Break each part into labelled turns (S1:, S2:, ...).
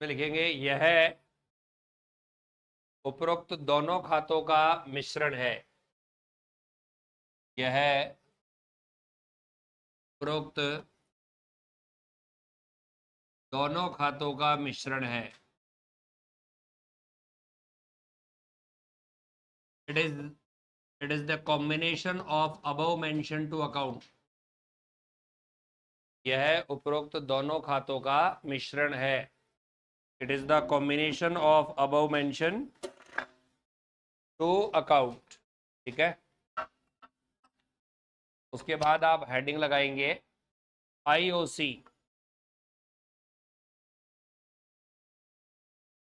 S1: में लिखेंगे यह उपरोक्त दोनों खातों का मिश्रण है। यह उपरोक्त दोनों खातों का मिश्रण है। It is the combination of above mention two account. यह उपरोक्त दोनों खातों का मिश्रण है। It is the combination of above mention two account. ठीक है। उसके बाद आप हेडिंग लगाएंगे आईओसी।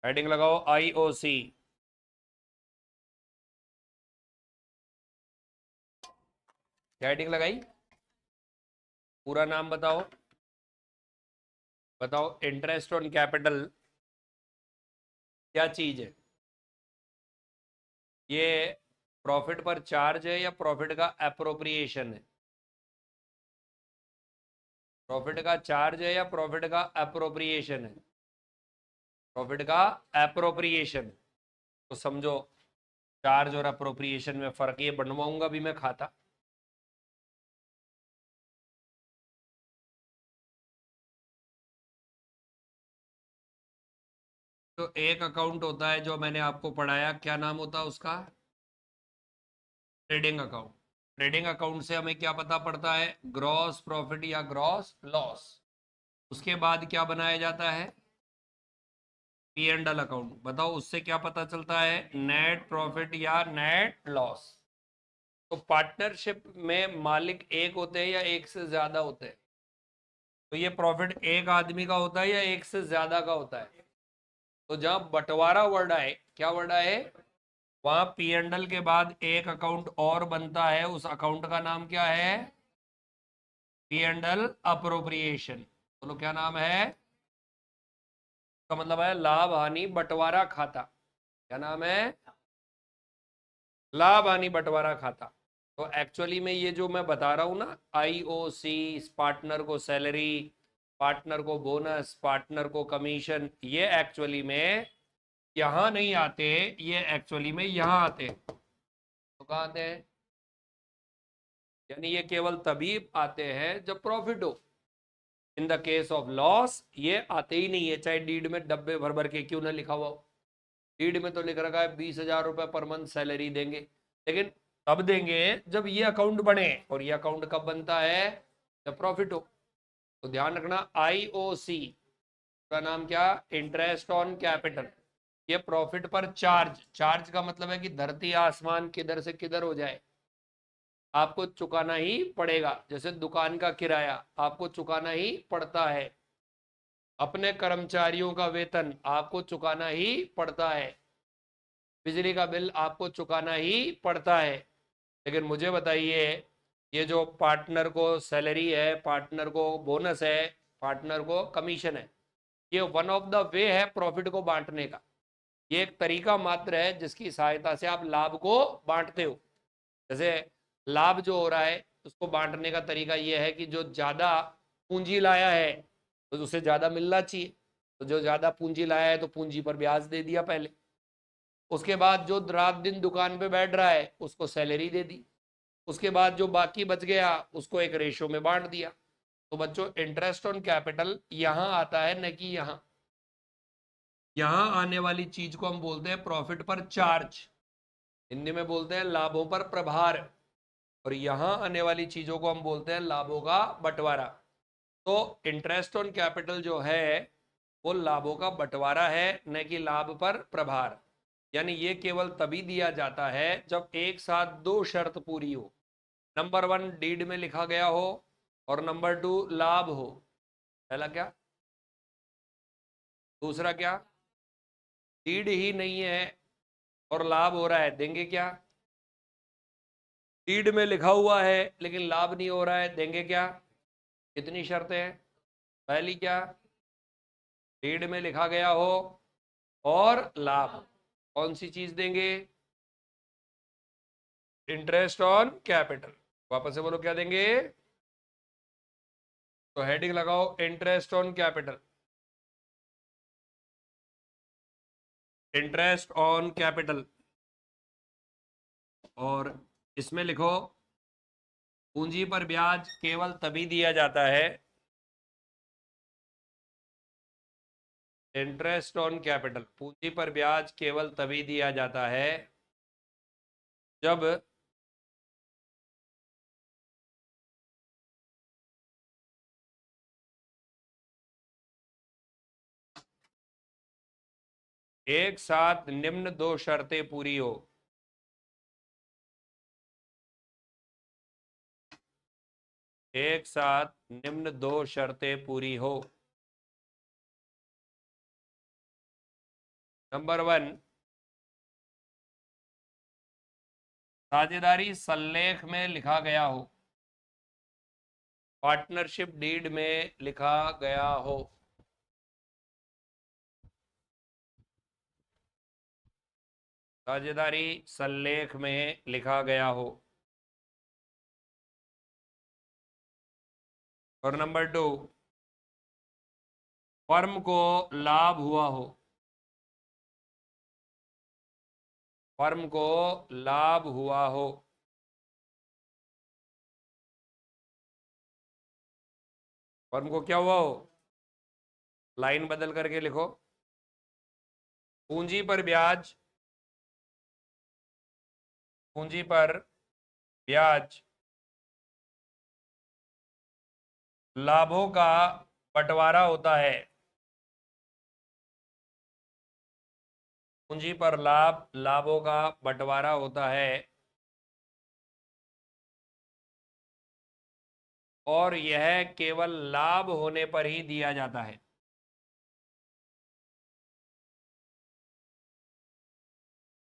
S1: हेडिंग लगाओ आईओसी। हेडिंग लगाई, पूरा नाम बताओ। बताओ इंटरेस्ट ऑन कैपिटल क्या चीज है? ये प्रॉफिट पर चार्ज है या प्रॉफिट का एप्रोप्रिएशन है? प्रॉफिट का चार्ज है या प्रॉफिट का एप्रोप्रिएशन है? प्रॉफिट का एप्रोप्रिएशन। तो समझो चार्ज और अप्रोप्रिएशन में फर्क, ये बनवाऊंगा भी मैं खाता। तो एक अकाउंट होता है जो मैंने आपको पढ़ाया, क्या नाम होता है उसका? Trading account. ट्रेडिंग अकाउंट से हमें क्या पता पड़ता है? ग्रॉस प्रॉफिट या ग्रॉस लॉस। उसके बाद क्या बनाया जाता है? P and L account. बताओ उससे क्या पता चलता है? नेट प्रॉफिट या नेट लॉस। तो पार्टनरशिप में मालिक एक होते हैं या एक से ज्यादा होते हैं? तो ये प्रॉफिट एक आदमी का होता है या एक से ज्यादा का होता है? तो जहां बंटवारा वर्ड आए, क्या वर्ड आए, वहां पी एंड एल के बाद एक अकाउंट और बनता है, उस अकाउंट का नाम क्या है? P and L appropriation. बोलो क्या नाम है? का मतलब है लाभ हानि बंटवारा खाता। क्या नाम है? लाभ हानि बंटवारा खाता। तो एक्चुअली में ये जो मैं बता रहा हूं ना, आईओसी, पार्टनर को सैलरी, पार्टनर को बोनस, पार्टनर को कमीशन, ये एक्चुअली में यहां नहीं आते, ये एक्चुअली में यहां आते। तो कहां आते हैं? यानी ये केवल तभी आते हैं जब प्रॉफिट हो। In the case of loss ये आते ही नहीं है, चाहे डीड में डब्बे भर भर के क्यों ना लिखा हुआ हो। डीड में तो लिख रखा है 20,000 रुपए पर मंथ सैलरी देंगे, लेकिन तब देंगे जब ये अकाउंट बने, और ये अकाउंट कब बनता है? जब प्रॉफिट हो। तो ध्यान रखना आईओसी का नाम क्या? Interest on capital. ये प्रॉफिट पर चार्ज, चार्ज का मतलब है कि धरती आसमान किधर से किधर हो जाए आपको चुकाना ही पड़ेगा। जैसे दुकान का किराया आपको चुकाना ही पड़ता है, अपने कर्मचारियों का वेतन आपको चुकाना ही पड़ता है, बिजली का बिल आपको चुकाना ही पड़ता है। लेकिन मुझे बताइए, ये जो पार्टनर को सैलरी है, पार्टनर को बोनस है, पार्टनर को कमीशन है, ये वन ऑफ द वे है प्रॉफिट को बांटने का। ये एक तरीका मात्र है जिसकी सहायता से आप लाभ को बांटते हो। जैसे लाभ जो हो रहा है उसको बांटने का तरीका यह है कि जो ज्यादा पूंजी लाया है तो उसे ज्यादा मिलना चाहिए। तो जो ज्यादा पूंजी लाया है तो पूंजी पर ब्याज दे दिया पहले, उसके बाद जो रात दिन दुकान पे बैठ रहा है उसको सैलरी दे दी, उसके बाद जो बाकी बच गया उसको एक रेशो में बांट दिया। तो बच्चों इंटरेस्ट ऑन कैपिटल यहां आता है, न कि यहां। यहां आने वाली चीज को हम बोलते हैं प्रॉफिट पर चार्ज, हिंदी में बोलते हैं लाभों पर प्रभार। और यहां आने वाली चीजों को हम बोलते हैं लाभों का बंटवारा। तो इंटरेस्ट ऑन कैपिटल जो है वो लाभों का बंटवारा है, न कि लाभ पर प्रभार। यानी ये केवल तभी दिया जाता है जब एक साथ दो शर्त पूरी हो। नंबर वन डीड में लिखा गया हो, और नंबर टू लाभ हो। पहला क्या? दूसरा क्या? डीड ही नहीं है और लाभ हो रहा है, देंगे क्या? डीड में लिखा हुआ है लेकिन लाभ नहीं हो रहा है, देंगे क्या? कितनी शर्तें हैं? पहली क्या? डीड में लिखा गया हो और लाभ। कौन सी चीज देंगे? Interest on capital. वापस से बोलो क्या देंगे? तो हेडिंग लगाओ interest on capital. Interest on capital, और इसमें लिखो पूंजी पर ब्याज केवल तभी दिया जाता है, इंटरेस्ट ऑन कैपिटल, पूंजी पर ब्याज केवल तभी दिया जाता है जब एक साथ निम्न दो शर्तें पूरी हो। एक साथ निम्न दो शर्तें पूरी हो। नंबर 1, साझेदारी सल्लेख में लिखा गया हो, पार्टनरशिप डीड में लिखा गया हो। साझेदारी सल्लेख में लिखा गया हो। और नंबर 2, फर्म को लाभ हुआ हो, फर्म को लाभ हुआ हो। फर्म को क्या हुआ हो, लाइन बदल करके लिखो, पूंजी पर ब्याज, पूंजी पर ब्याज लाभों का बंटवारा होता है, पूंजी पर लाभ लाभों का बंटवारा होता है, और यह केवल लाभ होने पर ही दिया जाता है।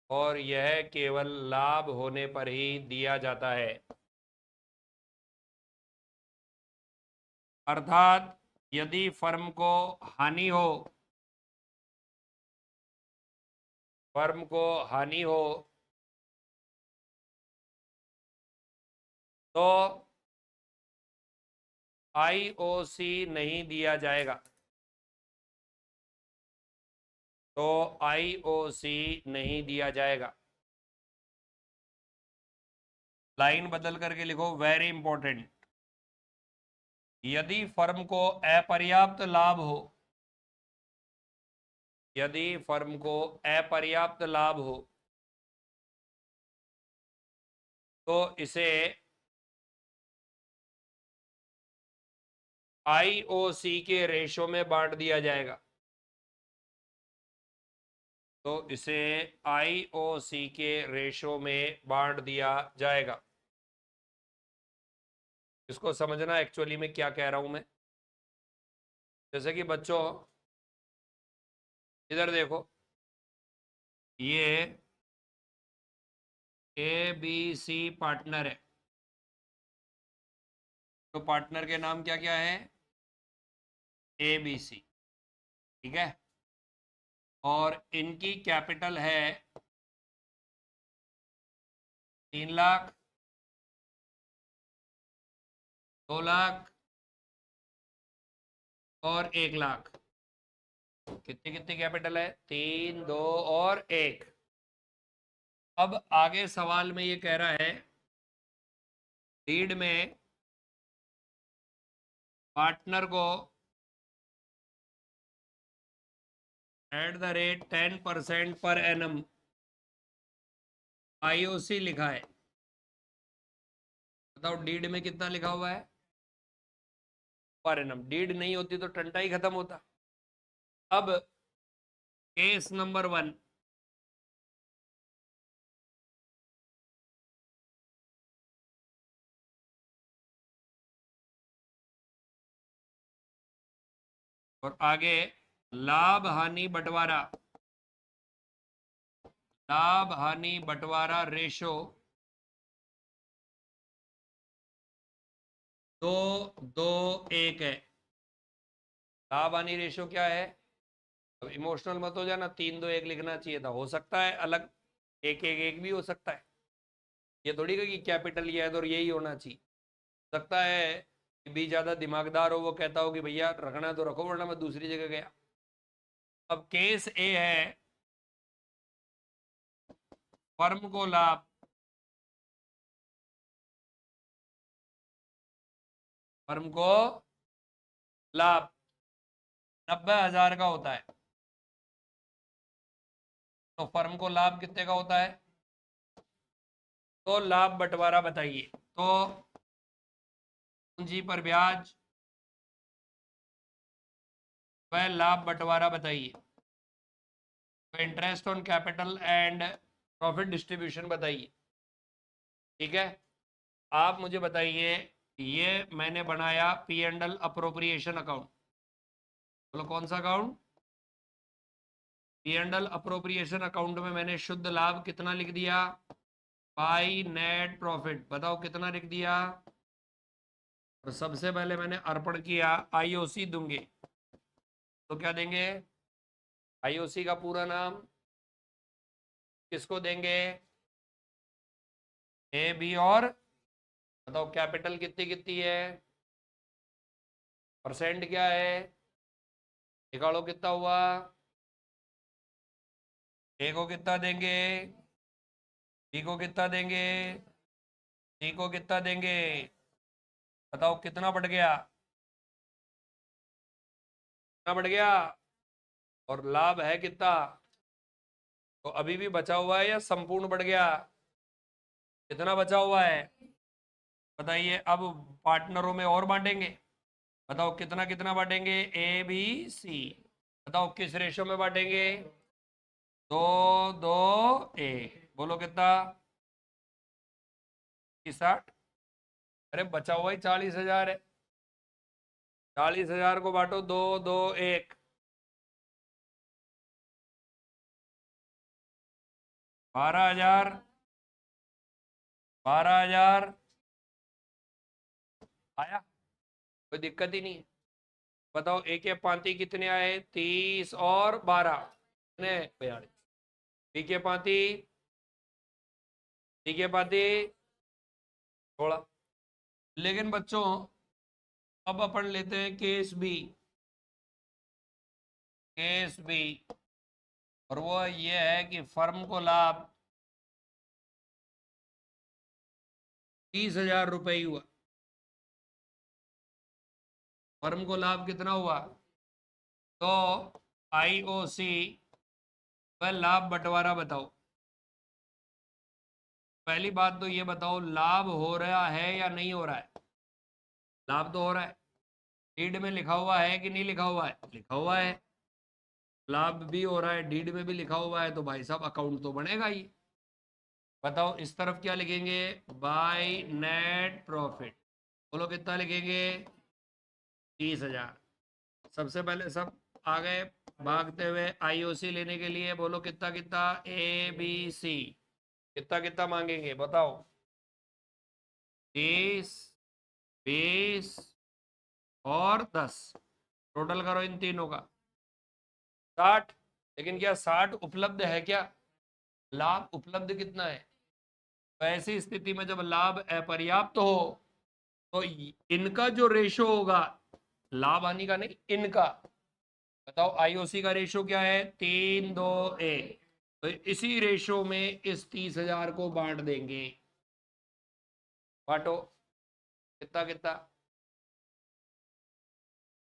S1: और यह केवल लाभ होने पर ही दिया जाता है। अर्थात यदि फर्म को हानि हो, फर्म को हानि हो तो आईओसी नहीं दिया जाएगा, तो आईओसी नहीं दिया जाएगा। लाइन बदल करके लिखो, वेरी इंपॉर्टेंट, यदि फर्म को अपर्याप्त लाभ हो, यदि फर्म को अपर्याप्त लाभ हो तो इसे आईओसी के रेशो में बांट दिया जाएगा, तो इसे आईओसी के रेशो में बांट दिया जाएगा। इसको समझना एक्चुअली में क्या कह रहा हूं मैं। जैसे कि बच्चों इधर देखो, ये ए बी सी पार्टनर है, तो पार्टनर के नाम क्या क्या है, ए बी सी, ठीक है। और इनकी कैपिटल है 3 लाख, 2 लाख और 1 लाख। कितनी कितनी कैपिटल है, 3, 2 और 1। अब आगे सवाल में ये कह रहा है, डीड में पार्टनर को @ 10% पर एनम आईओसी लिखा है। बताओ डीड में कितना लिखा हुआ है, पर एनम। डीड नहीं होती तो टंटा ही खत्म होता। अब केस नंबर 1, और आगे लाभ हानि बंटवारा, लाभ हानि बंटवारा रेशो 2:1 है। लाभ हानि रेशो क्या है, अब इमोशनल मत हो जाना, 3:2:1 लिखना चाहिए था, हो सकता है अलग 1:1:1 भी हो सकता है। ये थोड़ी कि कैपिटल ये है तो यही होना चाहिए। सकता है कि भी ज्यादा दिमागदार हो, वो कहता हो कि भैया रखना तो रखो वरना मैं दूसरी जगह गया। अब केस ए है फर्म को लाभ, फर्म को लाभ 90,000 का होता है। तो फर्म को लाभ कितने का होता है? तो लाभ बंटवारा बताइए। तो पूंजी पर ब्याज वह लाभ बंटवारा बताइए। तो interest on capital and profit distribution बताइए। ठीक है, आप मुझे बताइए, ये मैंने बनाया P and L appropriation account. बोलो कौन सा account? P and L appropriation account में मैंने शुद्ध लाभ कितना लिख दिया? By net profit. बताओ कितना लिख दिया? और सबसे पहले मैंने अर्पण किया, आईओसी दूंगे। तो क्या देंगे? आईओसी का पूरा नाम किसको देंगे? ए बी और बताओ कैपिटल कितनी कितनी है, परसेंट क्या है, निकालो कितना हुआ। ए को कितना देंगे, बी को कितना देंगे, सी को कितना देंगे? बताओ कितना बढ़ गया? कितना बढ़ गया? और लाभ है कितना? तो अभी भी बचा हुआ है या संपूर्ण बढ़ गया? कितना बचा हुआ है बताइए। अब पार्टनरों में और बांटेंगे। बताओ कितना कितना बांटेंगे? A B C. बताओ किस रेशो में बांटेंगे? 2-2-1। बोलो कितना? 60। अरे बचा हुआ ही 40,000 है। 40,000 को बांटो 2-2-1। 12,000। 12,000 आया, कोई दिक्कत ही नहीं है। बताओ एक के 35 कितने आए? 30 और 12 कितने? 42। बी के 35, सी के 35 थोड़ा। लेकिन बच्चों अब अपन लेते हैं केस बी। केस बी, और वो ये है कि फर्म को लाभ 30,000 रुपये ही हुआ। फर्म को लाभ कितना हुआ? तो आईओसी वह लाभ बंटवारा बताओ। पहली बात तो ये बताओ, लाभ हो रहा है या नहीं हो रहा है? लाभ तो हो रहा है। डीड में लिखा हुआ है कि नहीं लिखा हुआ है? लिखा हुआ है। लाभ भी हो रहा है, डीड में भी लिखा हुआ है, तो भाई साहब अकाउंट तो बनेगा ही। बताओ इस तरफ क्या लिखेंगे? By net profit. बोलो कितना लिखेंगे? 30,000। सबसे पहले सब आ गए भागते हुए आईओसी लेने के लिए। बोलो कितना कितना? ए बी सी कितना कितना मांगेंगे बताओ? 30, 20 और 10। टोटल करो इन तीनों का 60। लेकिन क्या 60 उपलब्ध है क्या? लाभ उपलब्ध कितना है? तो ऐसी स्थिति में जब लाभ अपर्याप्त हो तो इनका जो रेशो होगा, लाभ हानि का नहीं, इनका। बताओ आईओसी का रेशो क्या है? 3-2-1। तो इसी रेशो में इस 30,000 को बांट देंगे। बांटो कितना कितना?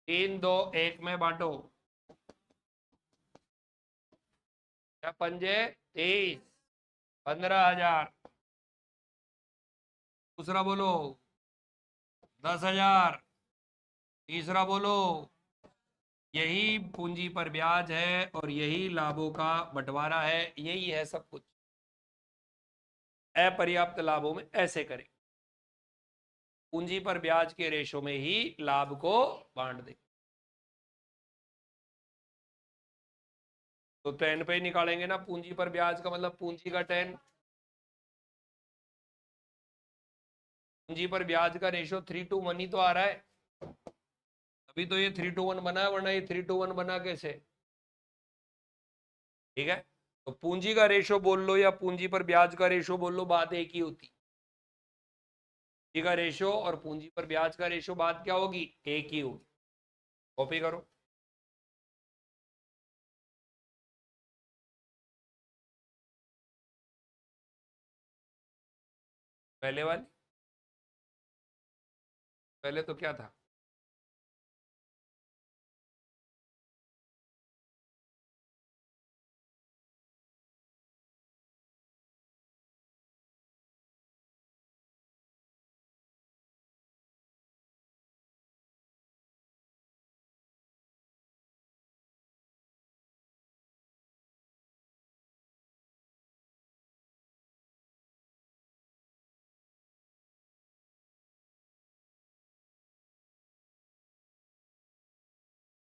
S1: 3-2-1 में बांटो। क्या पंजे? 30। 15,000। दूसरा बोलो 10,000। तीसरा बोलो। यही पूंजी पर ब्याज है और यही लाभों का बंटवारा है, यही है सब कुछ। अपर्याप्त लाभों में ऐसे करें, पूंजी पर ब्याज के रेशो में ही लाभ को बांट दें। तो 10 पे ही निकालेंगे ना पूंजी पर ब्याज का, मतलब पूंजी का 10। पूंजी पर ब्याज का रेशो 3:1 ही तो आ रहा है। अभी तो ये 3:1 बना है, वरना ये 3:1 बना कैसे? ठीक है, तो पूंजी का रेशो बोल लो या पूंजी पर ब्याज का रेशो बोल लो, बात एक ही होती। पूंजी का रेशो और पूंजी पर ब्याज का रेशो बात क्या होगी? एक ही होगी। कॉपी करो। पहले वाली, पहले तो क्या था?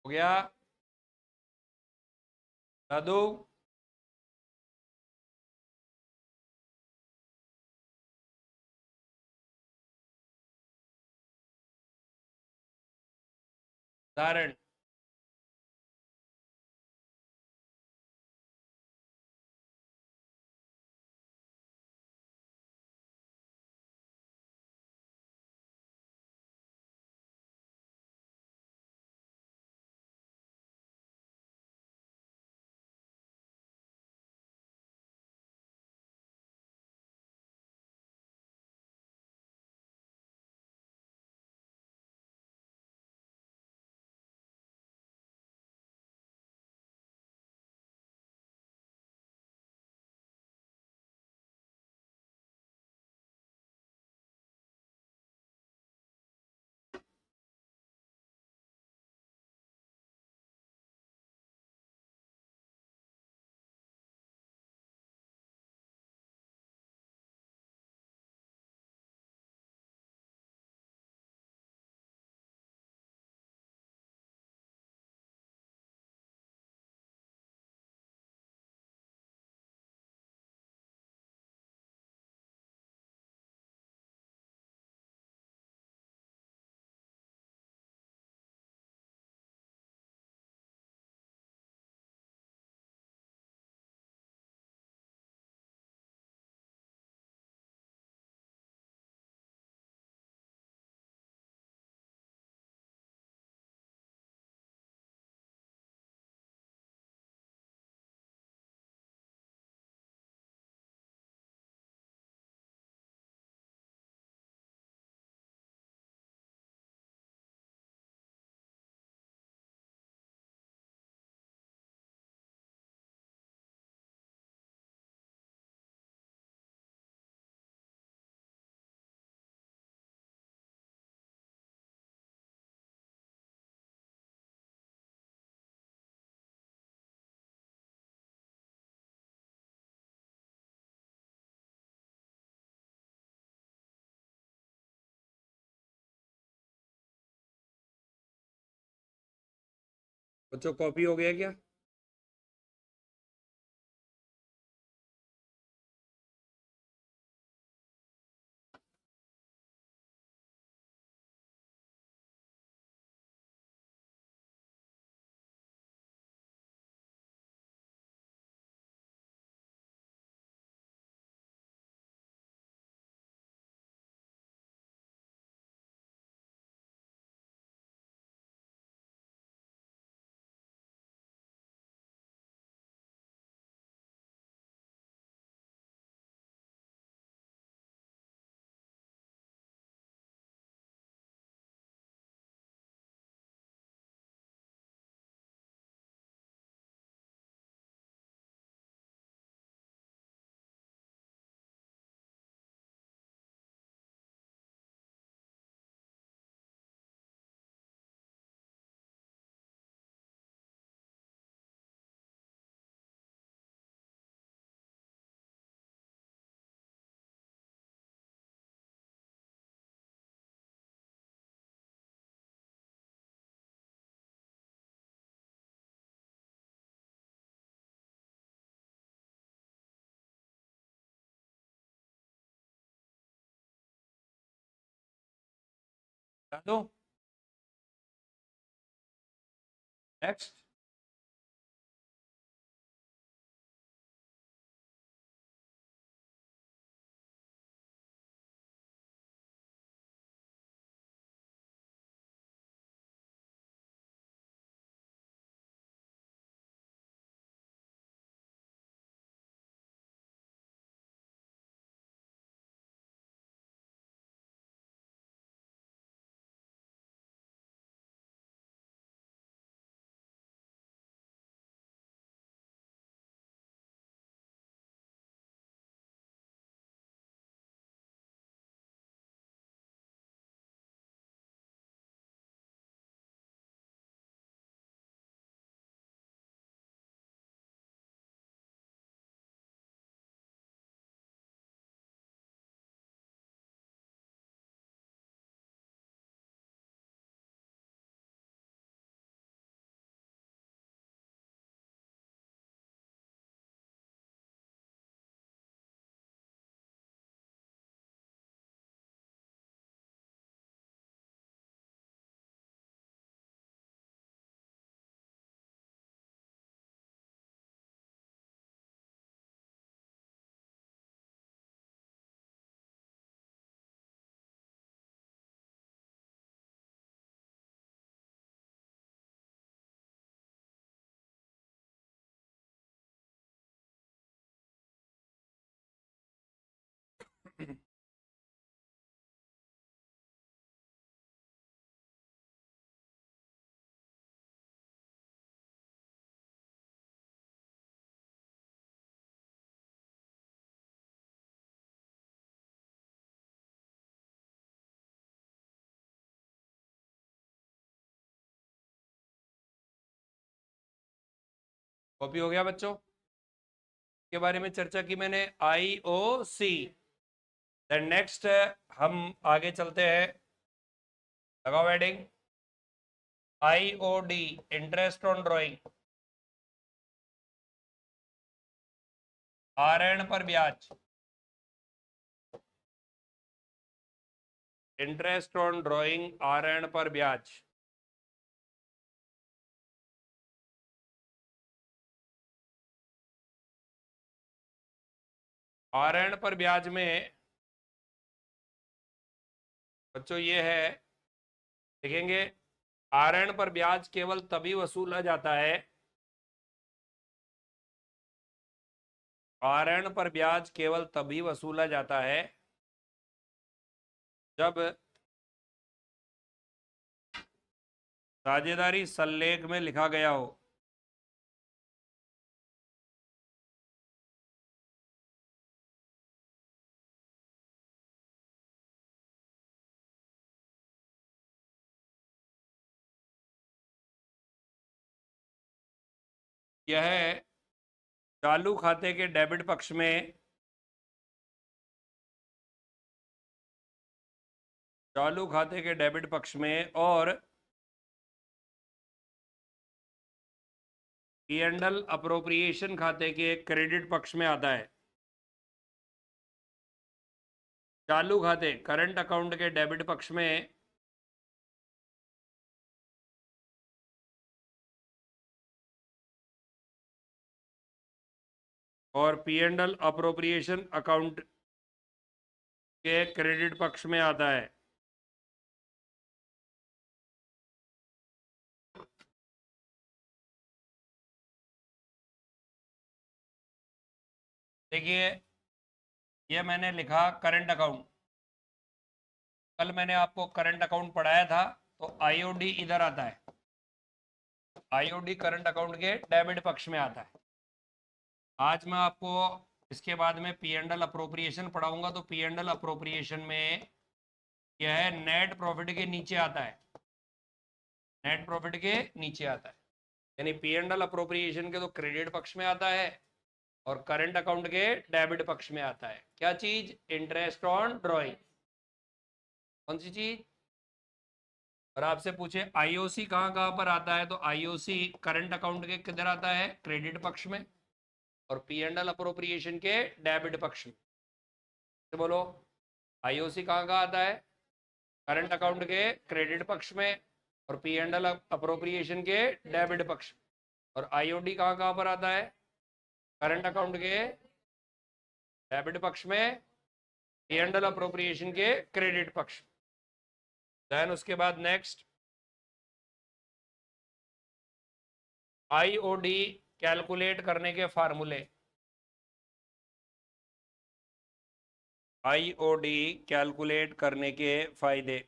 S1: हो गया? दादू, उदाहरण। बच्चों कॉपी हो गया क्या? दादू, नेक्स्ट। कॉपी हो गया बच्चों? के बारे में चर्चा की मैंने, IOC। देन नेक्स्ट हम आगे चलते हैं, लगाओ heading, IOD, interest on drawing, ऋण पर ब्याज, इंटरेस्ट ऑन ड्राइंग, ऋण पर ब्याज। ऋण पर ब्याज में बच्चों ये है, देखेंगे, ऋण पर ब्याज केवल तभी वसूला जाता है, ऋण पर ब्याज केवल तभी वसूला जाता है जब साझेदारी सल्लेख में लिखा गया हो। यह चालू खाते के डेबिट पक्ष में, चालू खाते के डेबिट पक्ष में और P&L अप्रोप्रिएशन खाते के क्रेडिट पक्ष में आता है। चालू खाते करंट अकाउंट के डेबिट पक्ष में और P&L अप्रोप्रिएशन अकाउंट के क्रेडिट पक्ष में आता है। देखिए, ये मैंने लिखा करंट अकाउंट, कल मैंने आपको करंट अकाउंट पढ़ाया था, तो IOD इधर आता है, IOD करंट अकाउंट के डेबिट पक्ष में आता है। आज मैं आपको इसके बाद में P&L अप्रोप्रिएशन पढ़ाऊंगा, तो P&L अप्रोप्रिएशन में यह है नेट प्रॉफिट के नीचे आता है, नेट प्रॉफिट के नीचे आता है, यानी P&L अप्रोप्रिएशन के तो क्रेडिट पक्ष में आता है और करंट अकाउंट के डेबिट पक्ष में आता है। क्या चीज? Interest on drawing. कौन सी चीज? और आपसे पूछे IOC कहाँ कहाँ पर आता है, तो IOC करंट अकाउंट के किधर आता है? क्रेडिट पक्ष में, और P&L अप्रोप्रिएशन के डेबिट पक्ष में। तो बोलो, IOC कहाँ कहाँ आता है? करंट अकाउंट के क्रेडिट पक्ष में और P&L अप्रोप्रिएशन के डेबिट पक्ष में। और IOD कहाँ कहाँ पर आता है? करंट अकाउंट के डेबिट पक्ष में, P&L अप्रोप्रिएशन के क्रेडिट पक्ष। देन उसके बाद नेक्स्ट, IOD कैलकुलेट करने के फार्मूले, IOD कैलकुलेट करने के फायदे।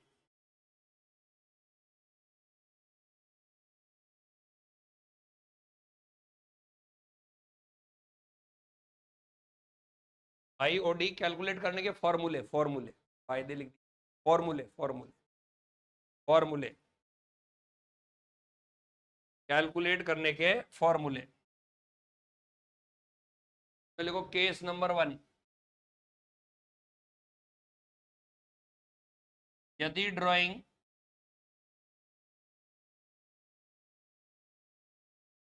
S1: IOD कैलकुलेट करने के फॉर्मूले, फॉर्मूले, फायदे लिख, फॉर्मूले, फॉर्मूले, फॉर्मूले, कैलकुलेट करने के फॉर्मूले। तो लिखो केस नंबर 1, यदि ड्राइंग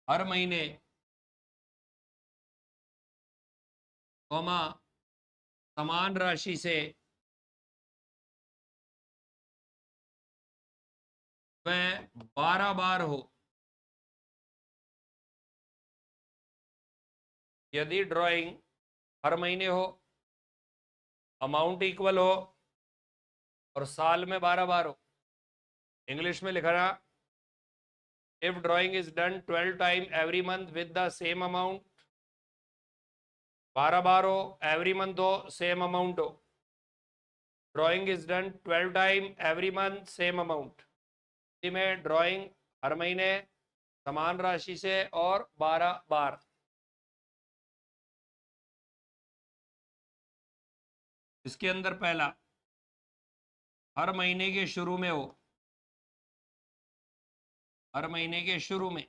S1: हर महीने समान राशि से वह 12 बार हो, यदि ड्राइंग हर महीने हो, अमाउंट इक्वल हो और साल में 12 बार हो। इंग्लिश में लिखा रहा, if drawing is done 12 time every month with the same amount, 12 बार हो, एवरी मंथ हो, सेम अमाउंट हो, drawing is done 12 time every month same amount. में ड्राइंग हर महीने समान राशि से और 12 बार। इसके अंदर पहला हर महीने के शुरू में हो, हर महीने के शुरू में।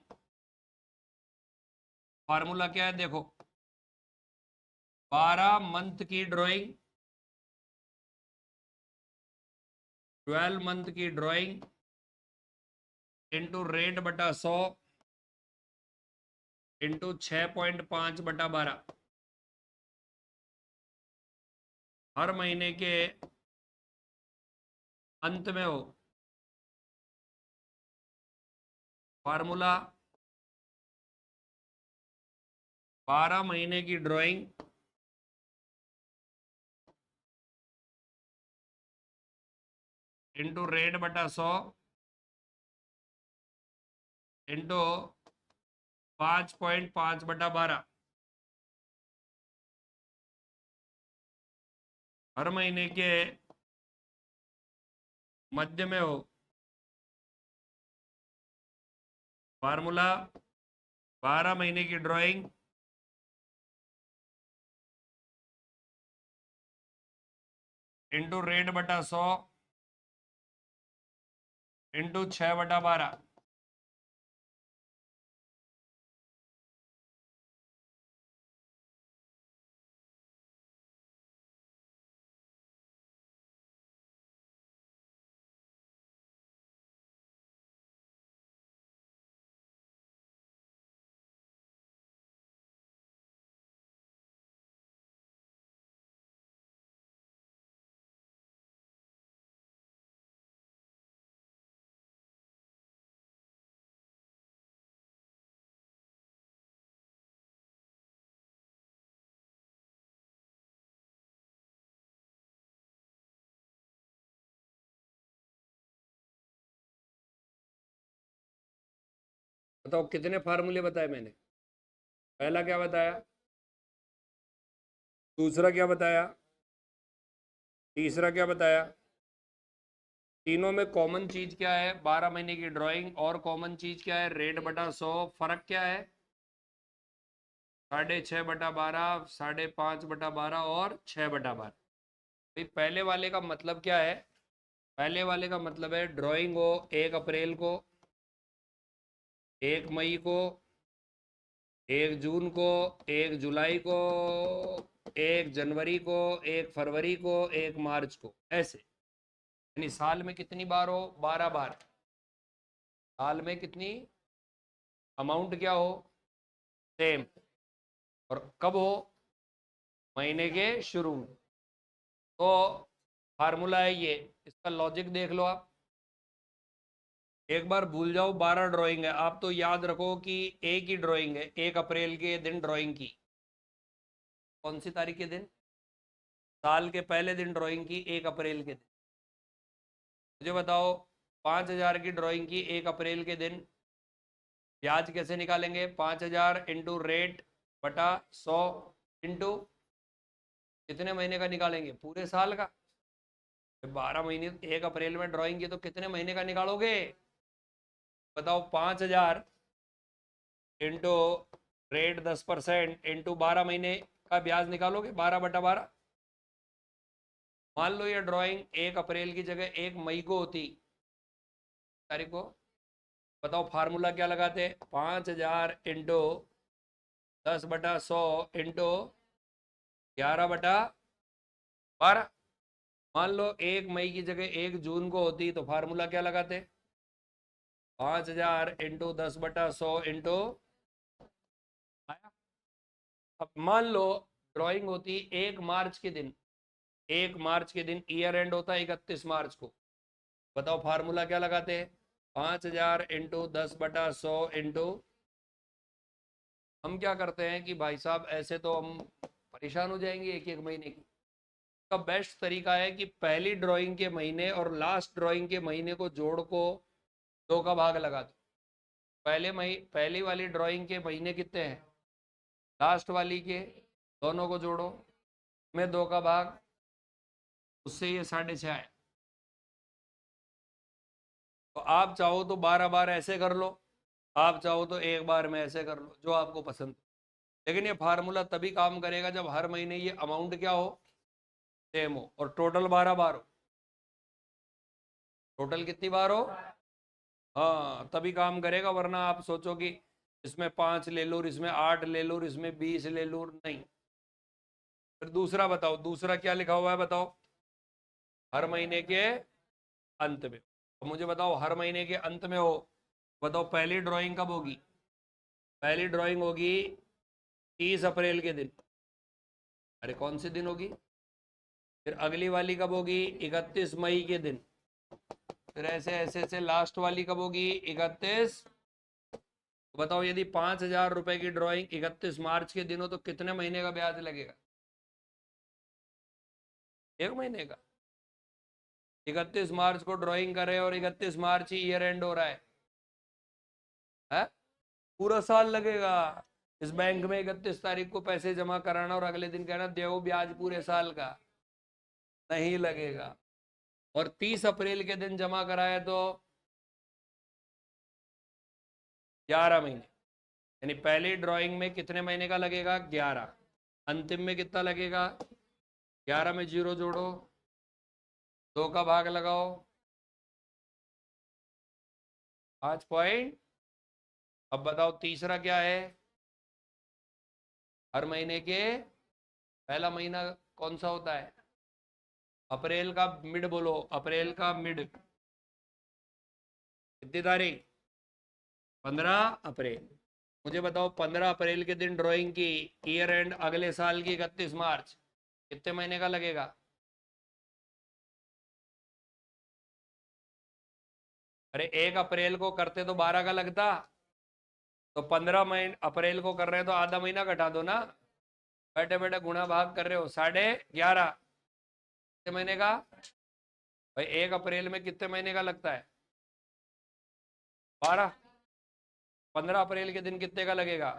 S1: फार्मूला क्या है देखो, 12 मंथ की ड्राइंग, 12 मंथ की ड्राइंग इंटू रेट बटा 100 इंटू 6.5/12। हर महीने के अंत में हो। फार्मूला 12 महीने की ड्राइंग इंटू रेट बटा 100 इंटू 5.5/12। हर महीने के मध्य में हो। फार्मूला 12 महीने की ड्राइंग इंटू रेट बटा 100 इंटू 6/12। बताओ कितने फार्मूले बताए मैंने? पहला क्या बताया, दूसरा क्या बताया, तीसरा क्या बताया? तीनों में कॉमन चीज क्या है? 12 महीने की ड्राइंग। और कॉमन चीज क्या है? रेट बटा 100। फर्क क्या है? 6.5/12, 5.5/12 और 6/12। भाई पहले वाले का मतलब क्या है? पहले वाले का मतलब है ड्राइंग हो 1 अप्रैल को, 1 मई को, 1 जून को, 1 जुलाई को, 1 जनवरी को, 1 फरवरी को, 1 मार्च को, ऐसे। यानी साल में कितनी बार हो? 12 बार। साल में कितनी अमाउंट क्या हो? सेम। और कब हो? महीने के शुरू में। तो फार्मूला है ये, इसका लॉजिक देख लो आप। एक बार भूल जाओ 12 ड्राइंग है, आप तो याद रखो कि एक ही ड्राइंग है, 1 अप्रैल के दिन ड्राइंग की। कौन सी तारीख के दिन? साल के पहले दिन ड्राइंग की, 1 अप्रैल के दिन। मुझे बताओ 5,000 की ड्राइंग की 1 अप्रैल के दिन, ब्याज कैसे निकालेंगे? 5,000 इंटू रेट बटा 100 इंटू कितने महीने का निकालेंगे? पूरे साल का। 12 महीने, 1 अप्रैल में ड्राइंग की तो कितने महीने का निकालोगे? बताओ। 5,000 इंटू रेट 10% इंटू 12 महीने का ब्याज निकालोगे, 12/12। मान लो ये ड्राइंग 1 अप्रैल की जगह 1 मई को होती तारीख को। बताओ फार्मूला क्या लगाते? 5,000 इंटू 10/100 इंटू 11/12। मान लो 1 मई की जगह 1 जून को होती तो फार्मूला क्या लगाते? 5,000 इंटू 10/100 इंटू। अब मान लो ड्राइंग होती 1 मार्च के दिन, 1 मार्च के दिन ईयर एंड होता है 31 मार्च को। बताओ फार्मूला क्या लगाते हैं? 5,000 इंटू 10/100 इंटू। हम क्या करते हैं कि भाई साहब ऐसे तो हम परेशान हो जाएंगे एक एक महीने की। का बेस्ट तरीका है कि पहली ड्राइंग के महीने और लास्ट ड्राइंग के महीने को जोड़ को 2 का भाग लगा दो। पहली वाली ड्राइंग के महीने कितने हैं? लास्ट वाली के दोनों को जोड़ो में 2 का भाग। उससे ये 6.5 आया। तो आप चाहो तो 12 बार ऐसे कर लो, आप चाहो तो एक बार में ऐसे कर लो, जो आपको पसंद। लेकिन ये फार्मूला तभी काम करेगा जब हर महीने ये अमाउंट क्या हो, सेम हो, और टोटल 12 बार हो। टोटल कितनी बार हो, हाँ, तभी काम करेगा। वरना आप सोचो कि इसमें 5 ले लो, इसमें 8 ले लो, इसमें 20 ले लो, नहीं। फिर दूसरा बताओ, दूसरा क्या लिखा हुआ है बताओ। हर महीने के अंत में। तो मुझे बताओ, हर महीने के अंत में हो, बताओ पहली ड्राइंग कब होगी। पहली ड्राइंग होगी 30 अप्रैल के दिन। अरे कौन से दिन होगी। फिर अगली वाली कब होगी, 31 मई के दिन। फिर ऐसे ऐसे ऐसे लास्ट वाली कब होगी, 31। तो बताओ, यदि 5,000 रुपए की ड्राइंग 31 मार्च के दिन हो तो कितने महीने का ब्याज लगेगा। 1 महीने का। 31 मार्च को ड्राइंग कर रहे हैं और 31 मार्च ही ईयर एंड हो रहा है? पूरा साल लगेगा। इस बैंक में 31 तारीख को पैसे जमा कराना और अगले दिन कहना देओ ब्याज पूरे साल का, नहीं लगेगा। और 30 अप्रैल के दिन जमा कराया तो 11 महीने। यानी पहली ड्राइंग में कितने महीने का लगेगा, 11। अंतिम में कितना लगेगा, 11 में 0 जोड़ो, 2 का भाग लगाओ, 5 पॉइंट। अब बताओ तीसरा क्या है। हर महीने के पहला महीना कौन सा होता है, अप्रैल का मिड बोलो, अप्रैल का मिड। कितनी तारीख, 15 अप्रैल। मुझे बताओ 15 अप्रैल के दिन ड्राइंग की, ईयर एंड अगले साल की 31 मार्च, कितने महीने का लगेगा। अरे 1 अप्रैल को करते तो 12 का लगता, तो 15 अप्रैल को कर रहे हो तो आधा महीना घटा दो ना। बैठे बैठे गुणा भाग कर रहे हो, 11.5 कितने महीने का। भाई 1 अप्रैल में कितने महीने का लगता है, 12। 15 अप्रैल के दिन कितने का लगेगा,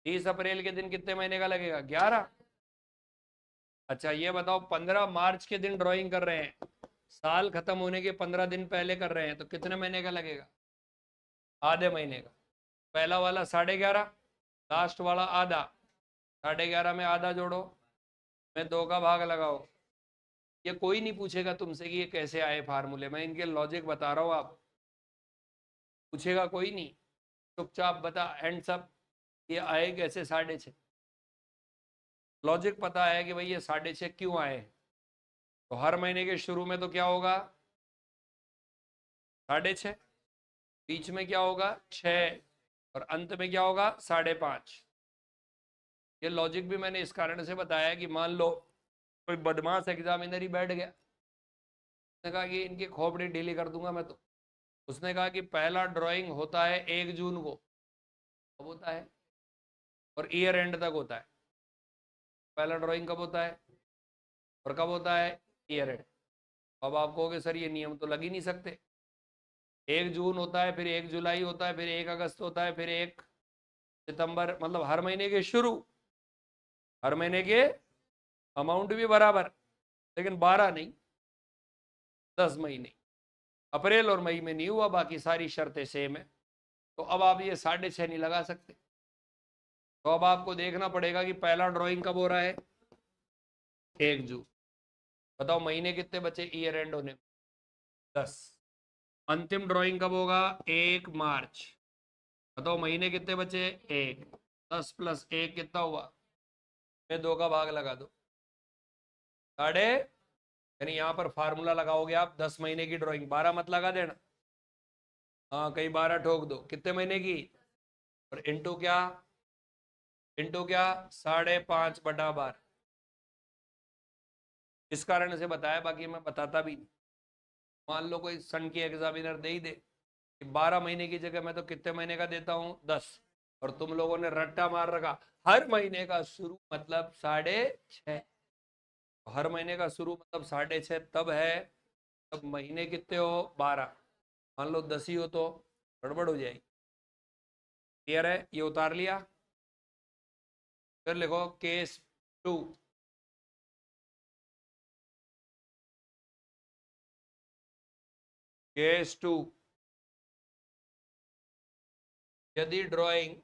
S1: 30 अप्रैल के दिन कितने महीने का लगेगा, 11। अच्छा ये बताओ, 15 मार्च के दिन ड्राइंग कर रहे हैं, साल खत्म होने के 15 दिन पहले कर रहे हैं, तो कितने महीने का लगेगा, आधे महीने का। पहला वाला 11.5, लास्ट वाला आधा। 11.5 में आधा जोड़ो, मैं 2 का भाग लगाओ। ये कोई नहीं पूछेगा तुमसे कि ये कैसे आए फार्मूले, मैं इनके लॉजिक बता रहा हूँ, आप पूछेगा कोई नहीं। चुपचाप बता एंड सब, ये आए कैसे 6.5। लॉजिक पता है कि भाई ये 6.5 क्यों आए। तो हर महीने के शुरू में तो क्या होगा, 6.5, बीच में क्या होगा 6, और अंत में क्या होगा 5.5। ये लॉजिक भी मैंने इस कारण से बताया कि मान लो कोई बदमाश एग्जामिनर ही बैठ गया, उसने कहा कि इनकी खोपड़ी ढीली कर दूंगा मैं तो। उसने कहा कि पहला ड्राइंग होता है 1 जून को, कब होता है, और ईयर एंड तक होता है। पहला ड्राइंग कब होता है और कब होता है, ईयर एंड। अब आप कहोगे सर ये नियम तो लग ही नहीं सकते। 1 जून होता है, फिर 1 जुलाई होता है, फिर 1 अगस्त होता है, फिर 1 सितंबर, मतलब हर महीने के शुरू, हर महीने के अमाउंट भी बराबर, लेकिन 12 नहीं, 10 महीने। अप्रैल और मई में नहीं हुआ, बाकी सारी शर्तें सेम है। तो अब आप ये 6.5 नहीं लगा सकते। तो अब आपको देखना पड़ेगा कि पहला ड्राइंग कब हो रहा है, 1 जून। बताओ महीने कितने बचे ईयर एंड होने, 10। अंतिम ड्राइंग कब होगा, 1 मार्च। बताओ महीने कितने बचे, 1। 10 + 1 कितना हुआ, मैं 2 का भाग लगा दो, साढ़े। यानी यहाँ पर फार्मूला लगाओगे आप, 10 महीने की ड्राइंग 12 मत लगा देना, हाँ कहीं 12 ठोक दो, कितने महीने की, और इंटू क्या, इंटू क्या, 5.5/12। इस कारण से बताया, बाकी मैं बताता भी नहीं। मान लो कोई सन की एग्जामिनर दे ही दे कि 12 महीने की जगह मैं तो कितने महीने का देता हूँ, 10, और तुम लोगों ने रट्टा मार रखा हर महीने का शुरू मतलब 6.5। हर महीने का शुरू मतलब 6.5 तब है, तब महीने कितने हो, 12। मान लो 10 ही हो तो गड़बड़ हो जाएगी। क्लियर है, ये उतार लिया। फिर लिखो केस 2। केस 2, यदि ड्राइंग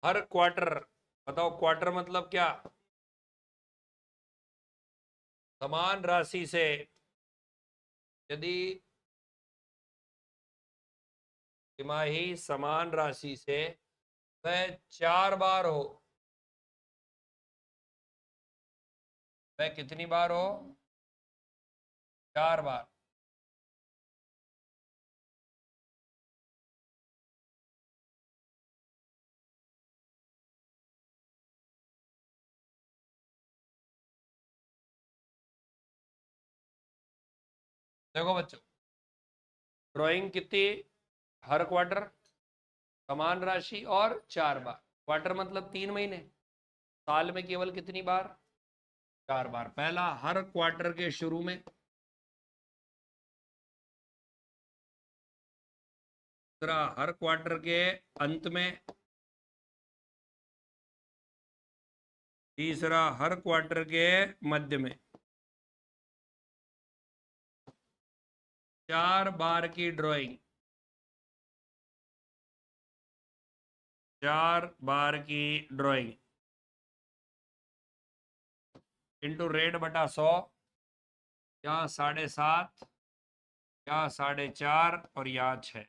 S1: हर क्वार्टर, बताओ क्वार्टर मतलब क्या, समान राशि से, यदि तिमाही समान राशि से वह 4 बार हो, वह कितनी बार हो, 4 बार। देखो बच्चों, ड्राइंग कितनी, हर क्वार्टर समान राशि और 4 बार, क्वार्टर मतलब 3 महीने, साल में केवल कितनी बार, 4 बार। पहला हर क्वार्टर के शुरू में, दूसरा हर क्वार्टर के अंत में, तीसरा हर क्वार्टर के मध्य में। 4 बार की ड्राइंग, 4 बार की ड्राइंग इंटू रेट बटा 100, या 7.5, या 4.5, और या 6।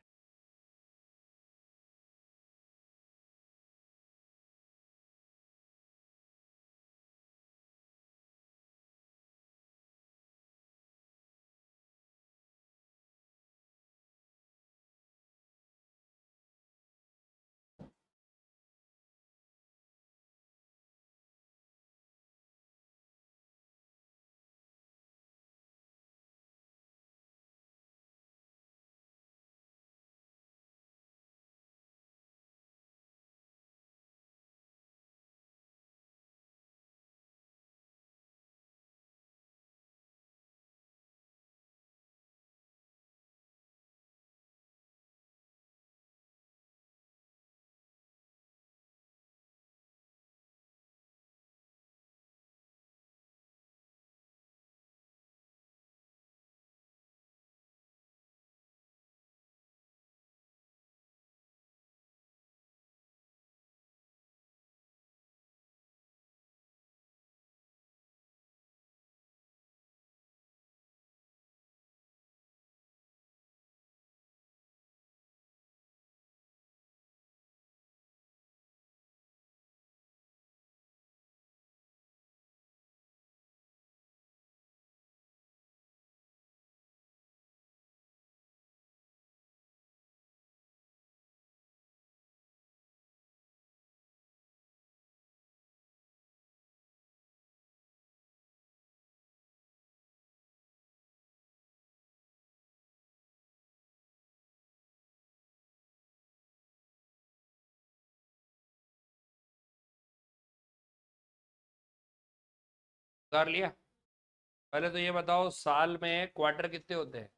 S1: उतार लिया। पहले तो ये बताओ साल में क्वार्टर कितने होते हैं,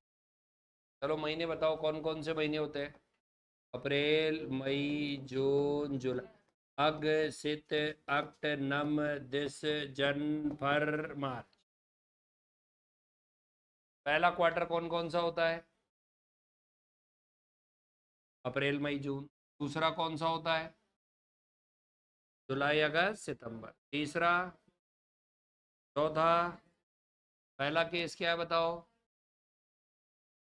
S1: चलो महीने बताओ कौन कौन से महीने होते हैं, अप्रैल मई जून जुलाई, अग सित अक्ट नम दिस जन फर मार्च। पहला क्वार्टर कौन कौन सा होता है, अप्रैल मई जून। दूसरा कौन सा होता है, जुलाई अगस्त सितंबर। तीसरा, चौथा, पहला केस क्या है बताओ,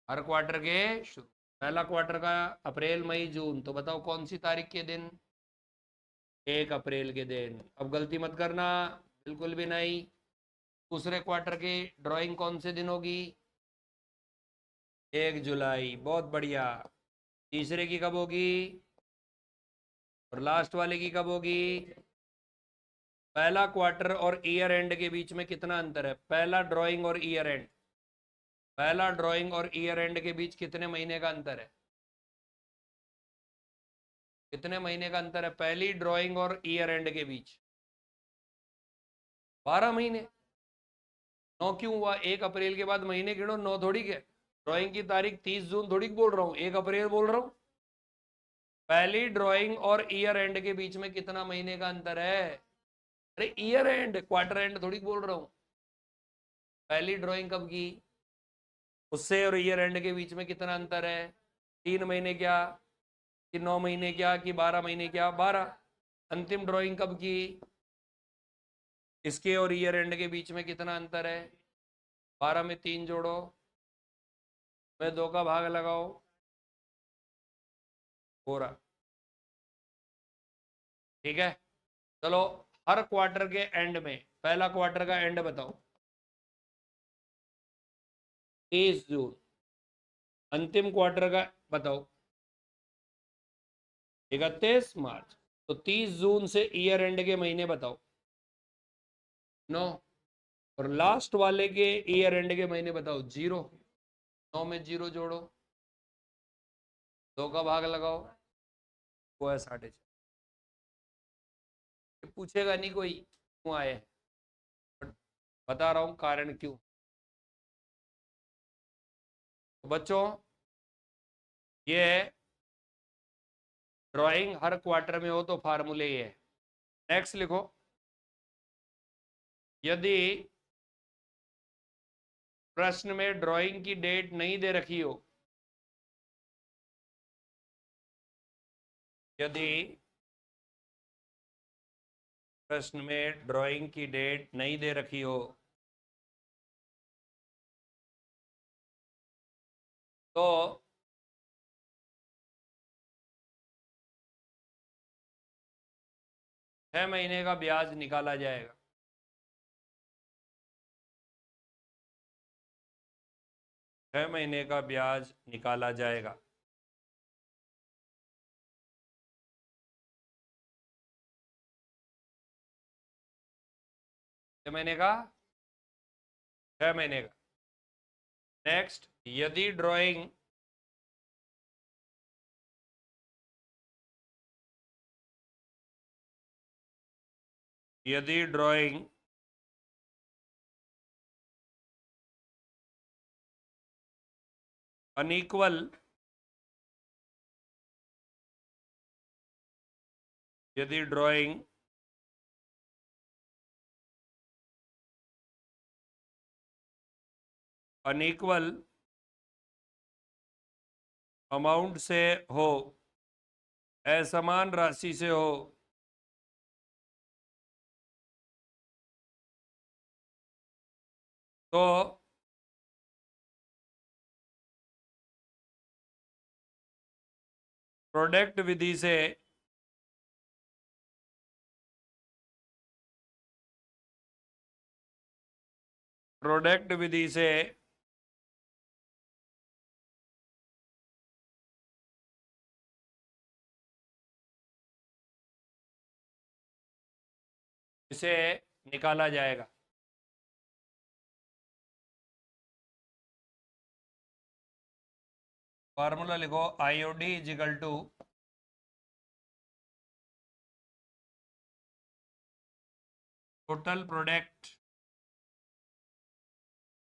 S1: हर क्वार्टर के शुरू। पहला क्वार्टर का अप्रैल मई जून, तो बताओ कौन सी तारीख के दिन, 1 अप्रैल के दिन। अब गलती मत करना, बिल्कुल भी नहीं। दूसरे क्वार्टर की ड्राइंग कौन से दिन होगी, 1 जुलाई, बहुत बढ़िया। तीसरे की कब होगी, और लास्ट वाले की कब होगी। पहला क्वार्टर और ईयर एंड के बीच में कितना अंतर है, पहला ड्राइंग और ईयर एंड, पहला ड्राइंग और ईयर एंड के बीच कितने महीने का अंतर है, कितने महीने का अंतर है पहली ड्राइंग और ईयर एंड के बीच, 12 महीने। 9 क्यों हुआ, 1 अप्रैल के बाद महीने गिनो, 9 थोड़ी के, ड्राइंग की तारीख 30 जून थोड़ी बोल रहा हूँ, 1 अप्रैल बोल रहा हूँ। पहली ड्राइंग और ईयर एंड के बीच में कितना महीने का अंतर है, अरे ईयर एंड, क्वार्टर एंड थोड़ी बोल रहा हूँ। पहली ड्राइंग कब की, उससे और ईयर एंड के बीच में कितना अंतर है? 3 महीने क्या कि 9 महीने क्या कि 12 महीने क्या? 12। अंतिम ड्राइंग कब की? इसके और ईयर एंड के बीच में कितना अंतर है? 12 में 3 जोड़ो, मैं 2 का भाग लगाओ, हो रहा। ठीक है, चलो। हर क्वार्टर के एंड में, पहला क्वार्टर का एंड बताओ, 30 जून। अंतिम क्वार्टर का बताओ, 31 मार्च। तो 30 जून से ईयर एंड के महीने बताओ, 9। और लास्ट वाले के ईयर एंड के महीने बताओ, 0। 9 में 0 जोड़ो, 2 का भाग लगाओ, वो है 6.5। पूछेगा नहीं कोई क्यों आए हैं, बट बता रहा हूं कारण क्यों। तो बच्चों, ये ड्राइंग हर क्वार्टर में हो तो फार्मूले ये है। नेक्स्ट लिखो, यदि प्रश्न में ड्राइंग की डेट नहीं दे रखी हो, यदि प्रश्न में ड्राइंग की डेट नहीं दे रखी हो, तो 6 महीने का ब्याज निकाला जाएगा। 6 महीने का ब्याज निकाला जाएगा। छह महीने का, 6 महीने का। नेक्स्ट, यदि ड्राइंग यदि ड्राइंग अनइक्वल, यदि ड्राइंग अनइक्वल अमाउंट से हो, असमान राशि से हो, तो प्रोडक्ट विधि से प्रोडक्ट विधि से इसे निकाला जाएगा। फार्मूला लिखो, IOD is equal to total product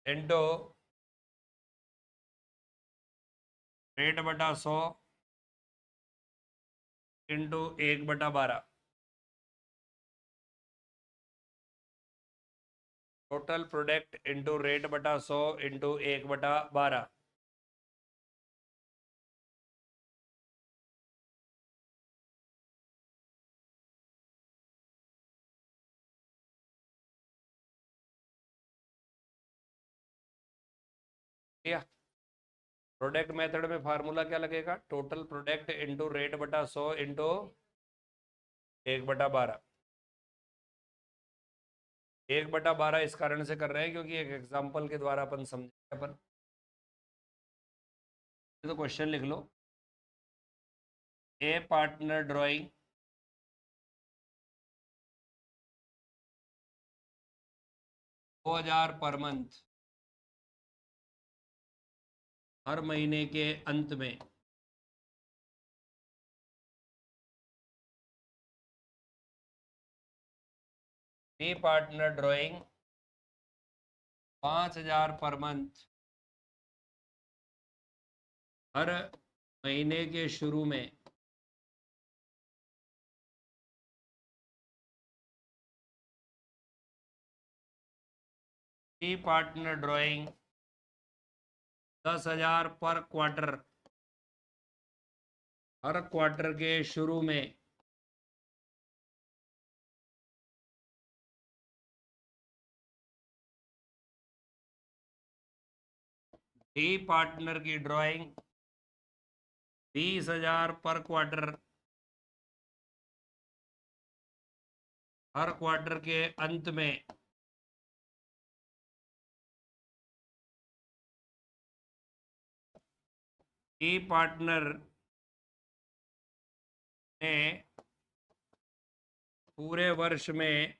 S1: into rate बटा 100 into 1/12। Total product into rate बटा 100 इंटू 1/12। प्रोडक्ट मेथड में फार्मूला क्या लगेगा? टोटल प्रोडक्ट इंटू रेट बटा 100 इंटू 1/12। 1/12 इस कारण से कर रहे हैं क्योंकि एक एग्जाम्पल के द्वारा अपन समझे। अपन तो क्वेश्चन लिख लो, ए पार्टनर ड्राइंग $2000 पर मंथ, हर महीने के अंत में B partner drawing 5000 per month, हर महीने के शुरू में बी पार्टनर ड्राइंग 10,000 पर क्वार्टर, हर क्वार्टर के शुरू में डी पार्टनर की ड्राइंग 20,000 पर क्वार्टर, हर क्वार्टर के अंत में डी पार्टनर ने पूरे वर्ष में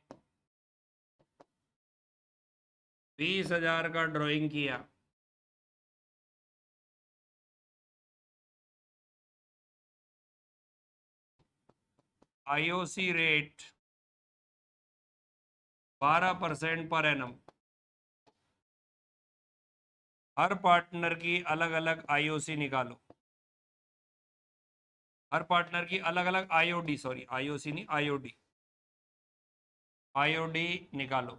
S1: 20,000 का ड्राइंग किया। IOC rate 12% per annum. हर पार्टनर की अलग अलग आईओसी निकालो, हर पार्टनर की अलग अलग आईओडी, सॉरी आईओसी नहीं, आईओडी, आईओडी निकालो।